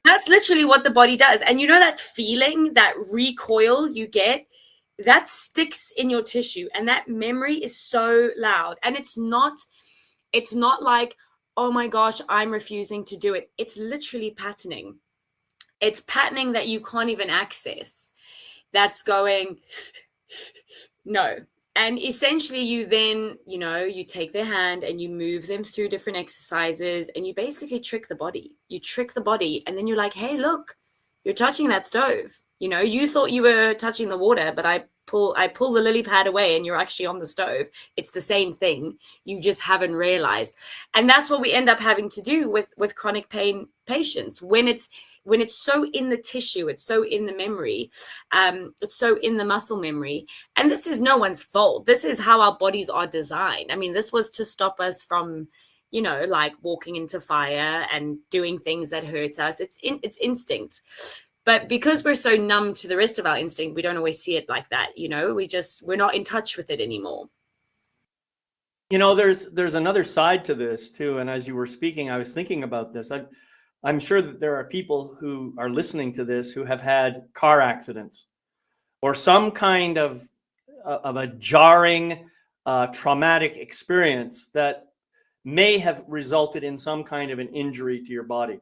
That's literally what the body does. And you know that feeling, that recoil you get, that sticks in your tissue, and that memory is so loud. And it's not like, oh my gosh, I'm refusing to do it. It's literally patterning. It's patterning that you can't even access. That's going, no. And essentially you then, you know, you take their hand and you move them through different exercises and you basically trick the body. You trick the body, and then you're like, hey, look, you're touching that stove. You know, you thought you were touching the water, but I pull the lily pad away and you're actually on the stove. It's the same thing. You just haven't realized. And that's what we end up having to do with chronic pain patients when it's so in the tissue, it's so in the memory, it's so in the muscle memory. And this is no one's fault. This is how our bodies are designed. I mean, this was to stop us from, you know, like walking into fire and doing things that hurt us. It's instinct. But because we're so numb to the rest of our instinct, we don't always see it like that. You know, we're not in touch with it anymore. You know, there's another side to this too. And as you were speaking, I was thinking about this. I'm sure that there are people who are listening to this who have had car accidents or some kind of a jarring, traumatic experience that may have resulted in some kind of an injury to your body.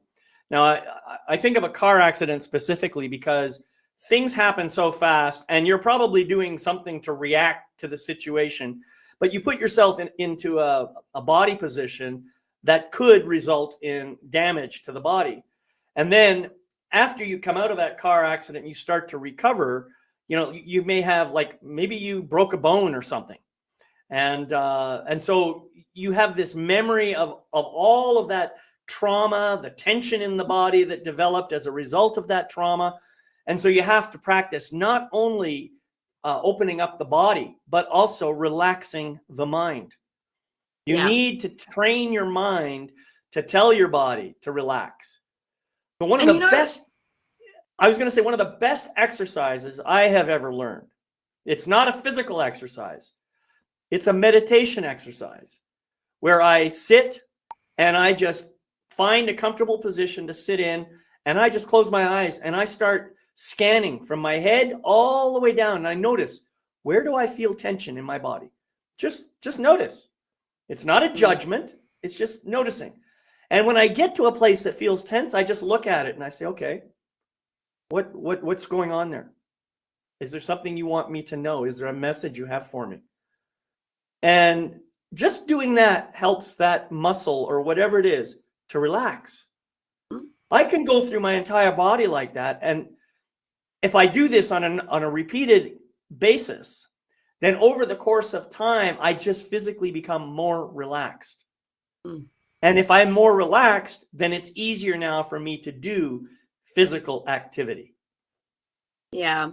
Now, I think of a car accident specifically because things happen so fast and you're probably doing something to react to the situation, but you put yourself into a body position that could result in damage to the body. And then after you come out of that car accident, you start to recover, you know, you may have, like, maybe you broke a bone or something. And so you have this memory of all of that trauma, the tension in the body that developed as a result of that trauma. And so you have to practice not only opening up the body, but also relaxing the mind. You need to train your mind to tell your body to relax. But one of the best exercises I have ever learned, it's not a physical exercise. It's a meditation exercise where I sit and I just find a comfortable position to sit in, and I just close my eyes and I start scanning from my head all the way down, and I notice, where do I feel tension in my body? Just notice. It's not a judgment, it's just noticing. And when I get to a place that feels tense, I just look at it and I say, okay, what's going on there? Is there something you want me to know? Is there a message you have for me? And just doing that helps that muscle or whatever it is to relax. I can go through my entire body like that. And if I do this on a repeated basis, then over the course of time, I just physically become more relaxed. And if I'm more relaxed, then it's easier now for me to do physical activity. Yeah.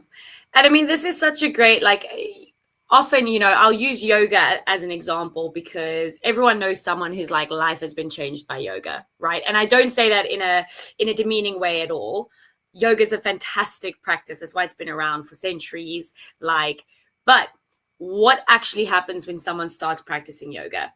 And I mean, this is such a great, like, often, you know, I'll use yoga as an example because everyone knows someone whose like life has been changed by yoga, right? And I don't say that in a demeaning way at all. Yoga is a fantastic practice. That's why it's been around for centuries. But what actually happens when someone starts practicing yoga?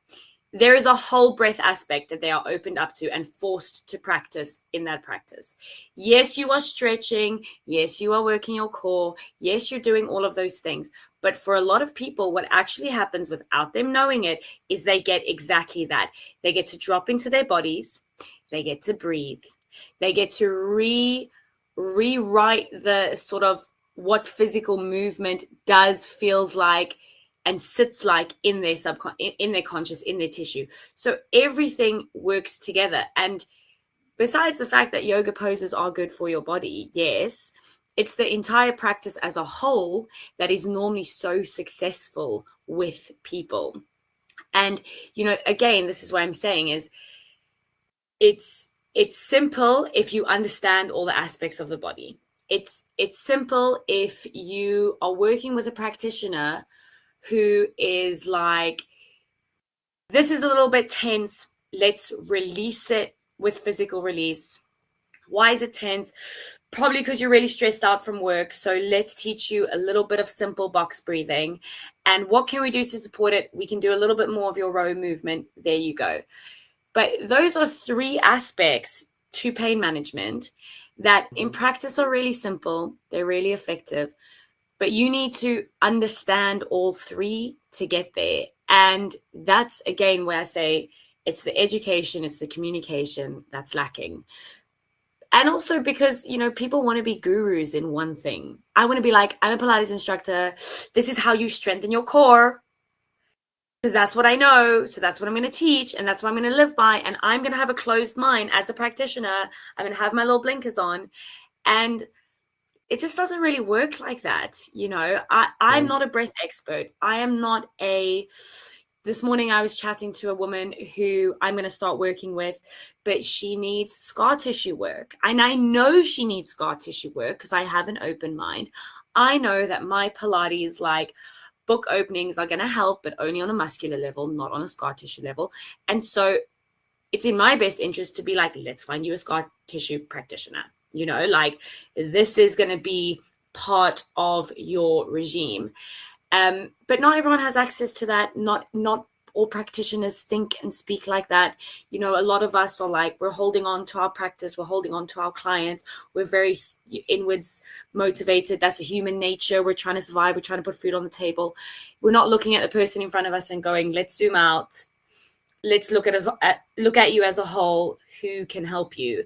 There is a whole breath aspect that they are opened up to and forced to practice in that practice. Yes, you are stretching. Yes, you are working your core. Yes, you're doing all of those things. But for a lot of people, what actually happens without them knowing it is they get exactly that. They get to drop into their bodies. They get to breathe. They get to rewrite the sort of what physical movement does, feels like, and sits like in their in their conscious, in their tissue. So everything works together. And besides the fact that yoga poses are good for your body, yes, it's the entire practice as a whole that is normally so successful with people. And, you know, again, this is what I'm saying is it's simple if you understand all the aspects of the body. It's simple if you are working with a practitioner who is like, this is a little bit tense. Let's release it with physical release. Why is it tense? Probably because you're really stressed out from work. So let's teach you a little bit of simple box breathing. And what can we do to support it? We can do a little bit more of your row movement. There you go. But those are 3 aspects to pain management that in practice are really simple. They're really effective. But you need to understand all 3 to get there. And that's, again, where I say it's the education, it's the communication that's lacking. And also because, you know, people want to be gurus in one thing. I want to be like, I'm a Pilates instructor. This is how you strengthen your core. Because that's what I know. So that's what I'm going to teach. And that's what I'm going to live by. And I'm going to have a closed mind as a practitioner. I'm going to have my little blinkers on. And it just doesn't really work like that. You know, I'm not a breath expert. I am not this morning I was chatting to a woman who I'm going to start working with, but she needs scar tissue work. And I know she needs scar tissue work because I have an open mind. I know that my Pilates like book openings are going to help, but only on a muscular level, not on a scar tissue level. And so it's in my best interest to be like, let's find you a scar tissue practitioner. You know, like this is going to be part of your regime. But not everyone has access to that. Not all practitioners think and speak like that. You know, a lot of us are like, we're holding on to our practice. We're holding on to our clients. We're very inwards motivated. That's a human nature. We're trying to survive. We're trying to put food on the table. We're not looking at the person in front of us and going, let's zoom out. Let's look at you as a whole. Who can help you?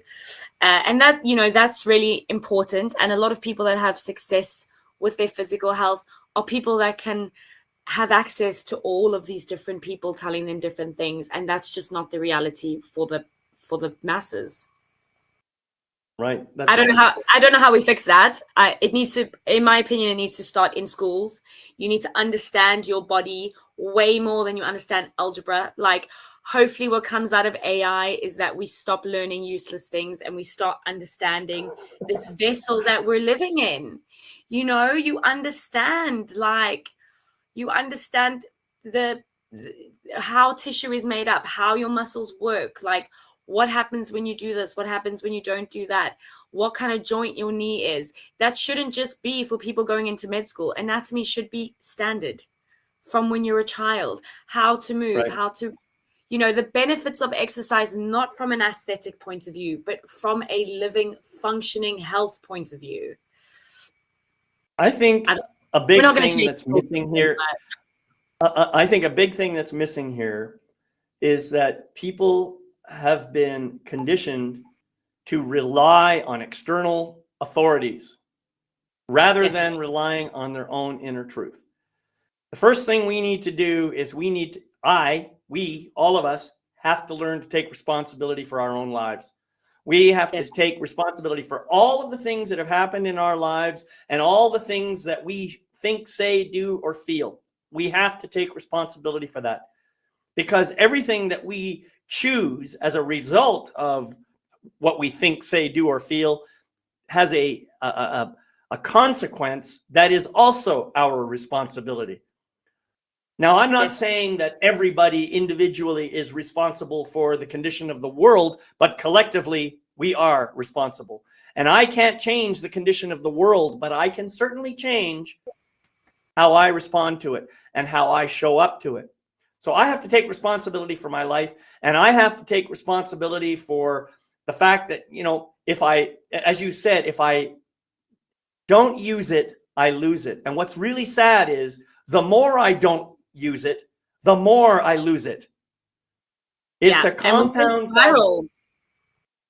And that, you know, that's really important. And a lot of people that have success with their physical health are people that can have access to all of these different people telling them different things. And that's just not the reality for the masses. Right. I don't know how we fix that. It needs to, in my opinion, it needs to start in schools. You need to understand your body way more than you understand algebra. Like, hopefully what comes out of AI is that we stop learning useless things and we start understanding this vessel that we're living in. You know, you understand how tissue is made up, how your muscles work, like what happens when you do this, what happens when you don't do that, what kind of joint your knee is. That shouldn't just be for people going into med school. Anatomy should be standard from when you're a child. How to move, right. how to, you know, the benefits of exercise, not from an aesthetic point of view, but from a living, functioning health point of view. I think a big thing that's missing here, I think a big thing that's missing here is that people have been conditioned to rely on external authorities rather than relying on their own inner truth. The first thing we need to do is all of us have to learn to take responsibility for our own lives. We have to take responsibility for all of the things that have happened in our lives and all the things that we think, say, do, or feel. We have to take responsibility for that, because everything that we choose as a result of what we think, say, do, or feel has a consequence that is also our responsibility. Now, I'm not saying that everybody individually is responsible for the condition of the world, but collectively we are responsible. And I can't change the condition of the world, but I can certainly change how I respond to it and how I show up to it. So I have to take responsibility for my life, and I have to take responsibility for the fact that, you know, if I, as you said, if I don't use it, I lose it. And what's really sad is the more I don't use it, the more I lose it. It's a compound spiral.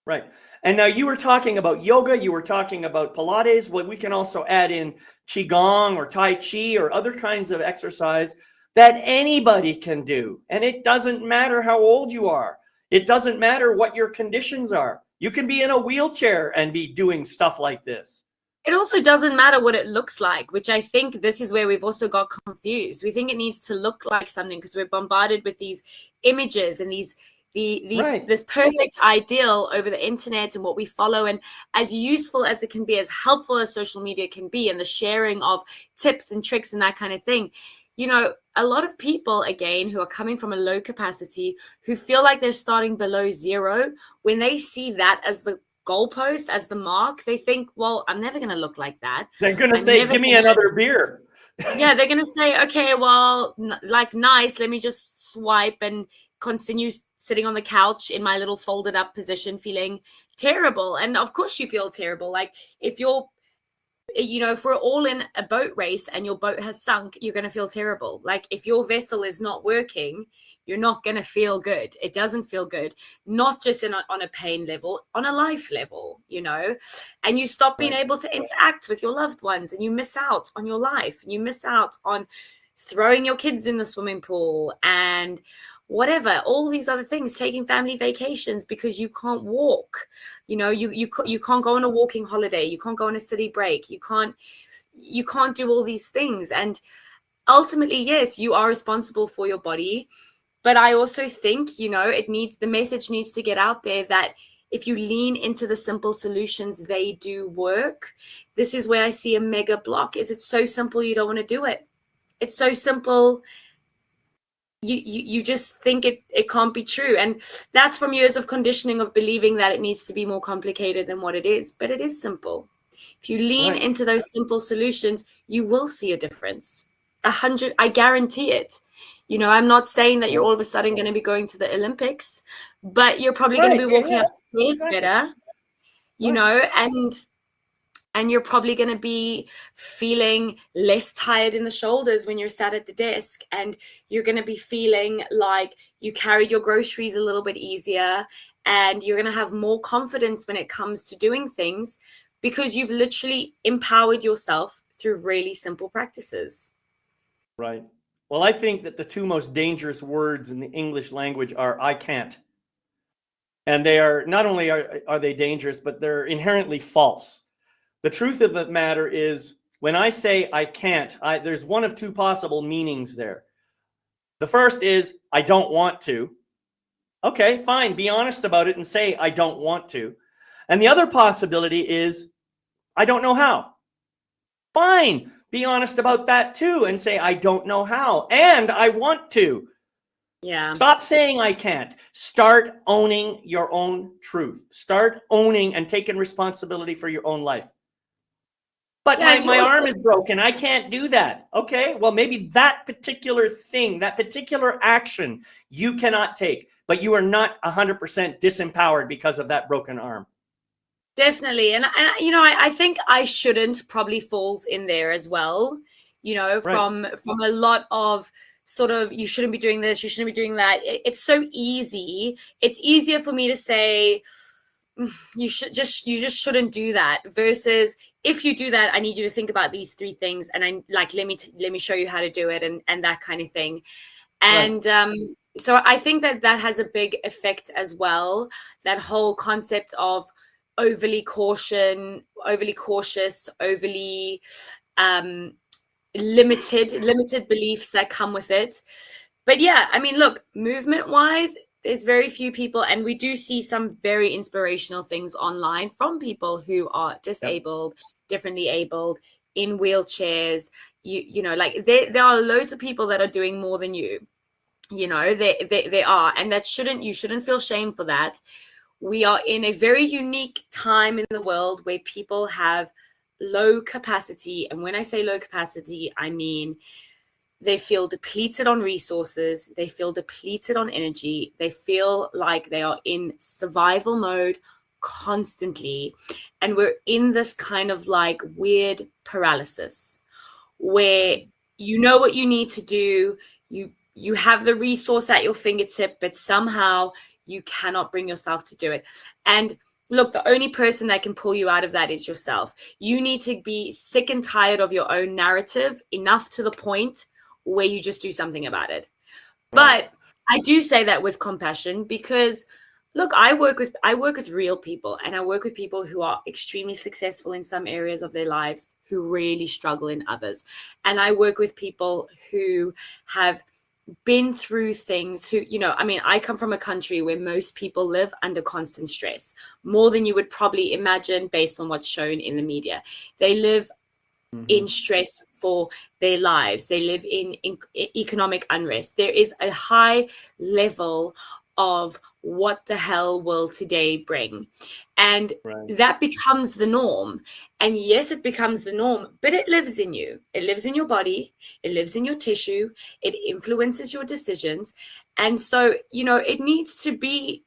Right. And now you were talking about yoga, you were talking about Pilates. Well, we can also add in Qigong or Tai Chi or other kinds of exercise that anybody can do. And it doesn't matter how old you are. It doesn't matter what your conditions are. You can be in a wheelchair and be doing stuff like this. It also doesn't matter what it looks like, which I think this is where we've also got confused. We think it needs to look like something because we're bombarded with these images and this perfect ideal over the internet and what we follow. And as useful as it can be, as helpful as social media can be, and the sharing of tips and tricks and that kind of thing, you know, a lot of people, again, who are coming from a low capacity, who feel like they're starting below zero, when they see that as the goalpost, as the mark, they think, well, I'm never going to look like that. They're going to I'm say, never give me gonna... another beer. Yeah, they're going to say, okay, well, like, nice, let me just swipe and continue sitting on the couch in my little folded up position, feeling terrible. And of course you feel terrible. Like, if you're, you know, if we're all in a boat race and your boat has sunk, you're going to feel terrible. Like, if your vessel is not working, you're not going to feel good. It doesn't feel good, not just on a pain level, on a life level, you know, and you stop being able to interact with your loved ones, and you miss out on your life, and you miss out on throwing your kids in the swimming pool and whatever, all these other things, taking family vacations because you can't walk, you know, you can't go on a walking holiday, you can't go on a city break, you can't do all these things. And ultimately, yes, you are responsible for your body, but I also think, you know, the message needs to get out there that if you lean into the simple solutions, they do work. This is where I see a mega block. Is it's so simple you don't want to do it. It's so simple you just think it can't be true. And that's from years of conditioning of believing that it needs to be more complicated than what it is. But it is simple. If you lean into those simple solutions, you will see a difference. I guarantee it. You know, I'm not saying that you're all of a sudden going to be going to the Olympics, but you're probably going to be walking up stairs better, you know, and you're probably going to be feeling less tired in the shoulders when you're sat at the desk, and you're going to be feeling like you carried your groceries a little bit easier, and you're going to have more confidence when it comes to doing things because you've literally empowered yourself through really simple practices. Right. Well, I think that the two most dangerous words in the English language are I can't. And they are, not only are they dangerous, but they're inherently false. The truth of the matter is, when I say I can't, there's one of two possible meanings there. The first is I don't want to. Okay, fine. Be honest about it and say I don't want to. And the other possibility is I don't know how. Fine. Be honest about that too and say I don't know how and I want to. Yeah. Stop saying I can't. Start owning your own truth. Start owning and taking responsibility for your own life. But my arm is broken. I can't do that. Okay, well, maybe that particular thing, that particular action you cannot take, but you are not 100% disempowered because of that broken arm. Definitely. And you know, I think I shouldn't probably falls in there as well, you know, from a lot of sort of, you shouldn't be doing this, you shouldn't be doing that. It's so easy. It's easier for me to say, you just shouldn't do that, versus if you do that, I need you to think about these three things, and I like, let me show you how to do it, and that kind of thing. And so I think that has a big effect as well, that whole concept of overly cautious, overly limited beliefs that come with it. But yeah, I mean, look, movement wise, there's very few people, and we do see some very inspirational things online from people who are disabled, differently abled, in wheelchairs. You know, like there are loads of people that are doing more than you. You know, they are, and you shouldn't feel shame for that. We are in a very unique time in the world where people have low capacity. And when I say low capacity, I mean they feel depleted on resources. They feel depleted on energy. They feel like they are in survival mode constantly. And we're in this kind of like weird paralysis where you know what you need to do. You have the resource at your fingertip, but somehow you cannot bring yourself to do it. And look, the only person that can pull you out of that is yourself. You need to be sick and tired of your own narrative enough to the point where you just do something about it. But I do say that with compassion, because look, I work with real people, and I work with people who are extremely successful in some areas of their lives, who really struggle in others. And I work with people who have been through things, who, you know, I mean, I come from a country where most people live under constant stress, more than you would probably imagine based on what's shown in the media. They live in stress for their lives. They live in economic unrest. There is a high level of what the hell will today bring? And that becomes the norm. And yes, it becomes the norm, but it lives in you. It lives in your body. It lives in your tissue. It influences your decisions. And so, you know, it needs to be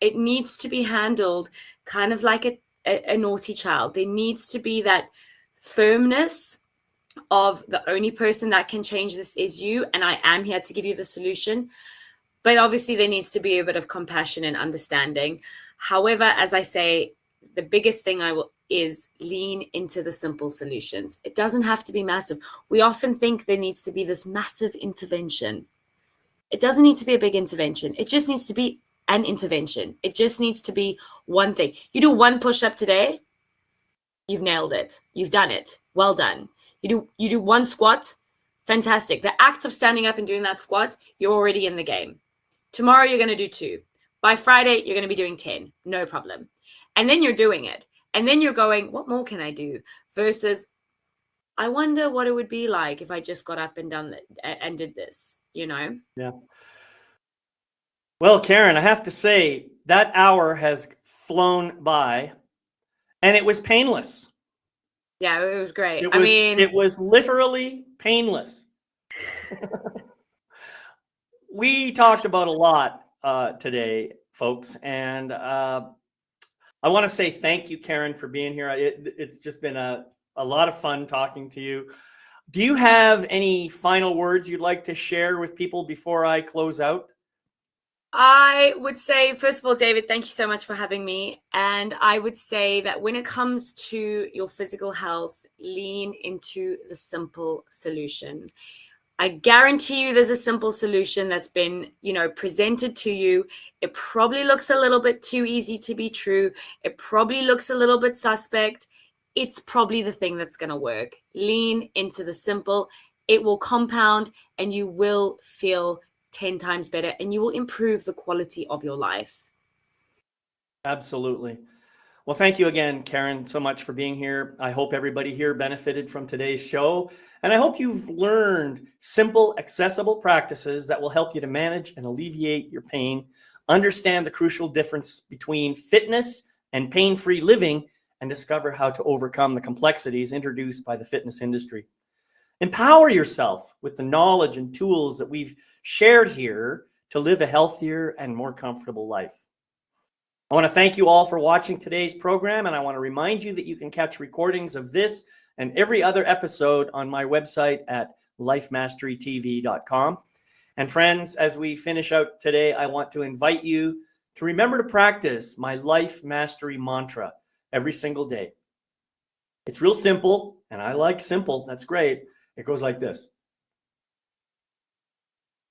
handled kind of like a naughty child. There needs to be that firmness of the only person that can change this is you, and I am here to give you the solution. But obviously there needs to be a bit of compassion and understanding. However, as I say, the biggest thing is lean into the simple solutions. It doesn't have to be massive. We often think there needs to be this massive intervention. It doesn't need to be a big intervention. It just needs to be an intervention. It just needs to be one thing. You do one push-up today, you've nailed it. You've done it. Well done. You do one squat, fantastic. The act of standing up and doing that squat, you're already in the game. Tomorrow you're going to do 2. By Friday, you're going to be doing 10. No problem. And then you're doing it. And then you're going, what more can I do? Versus, I wonder what it would be like if I just got up and did this, you know? Yeah. Well, Kerryn, I have to say that hour has flown by and it was painless. Yeah, it was great. It was literally painless. We talked about a lot today, folks, and I want to say thank you, Kerryn, for being here. It's just been a lot of fun talking to you. Do you have any final words you'd like to share with people before I close out? I would say, first of all, David, thank you so much for having me. And I would say that when it comes to your physical health, lean into the simple solution. I guarantee you there's a simple solution that's been, you know, presented to you. It probably looks a little bit too easy to be true. It probably looks a little bit suspect. It's probably the thing that's going to work. Lean into the simple. It will compound and you will feel 10 times better and you will improve the quality of your life. Absolutely. Well, thank you again, Kerryn, so much for being here. I hope everybody here benefited from today's show. And I hope you've learned simple, accessible practices that will help you to manage and alleviate your pain, understand the crucial difference between fitness and pain-free living, and discover how to overcome the complexities introduced by the fitness industry. Empower yourself with the knowledge and tools that we've shared here to live a healthier and more comfortable life. I want to thank you all for watching today's program, and I want to remind you that you can catch recordings of this and every other episode on my website at lifemasterytv.com. And friends, as we finish out today, I want to invite you to remember to practice my life mastery mantra every single day. It's real simple, and I like simple. That's great. It goes like this.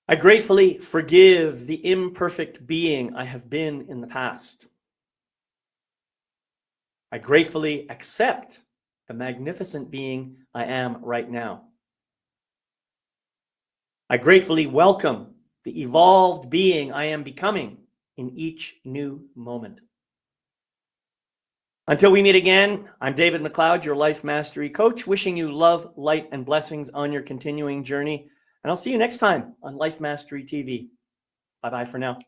I gratefully forgive the imperfect being I have been in the past. I gratefully accept the magnificent being I am right now. I gratefully welcome the evolved being I am becoming in each new moment. Until we meet again, I'm David McLeod, your Life Mastery Coach, wishing you love, light, and blessings on your continuing journey. And I'll see you next time on Life Mastery TV. Bye-bye for now.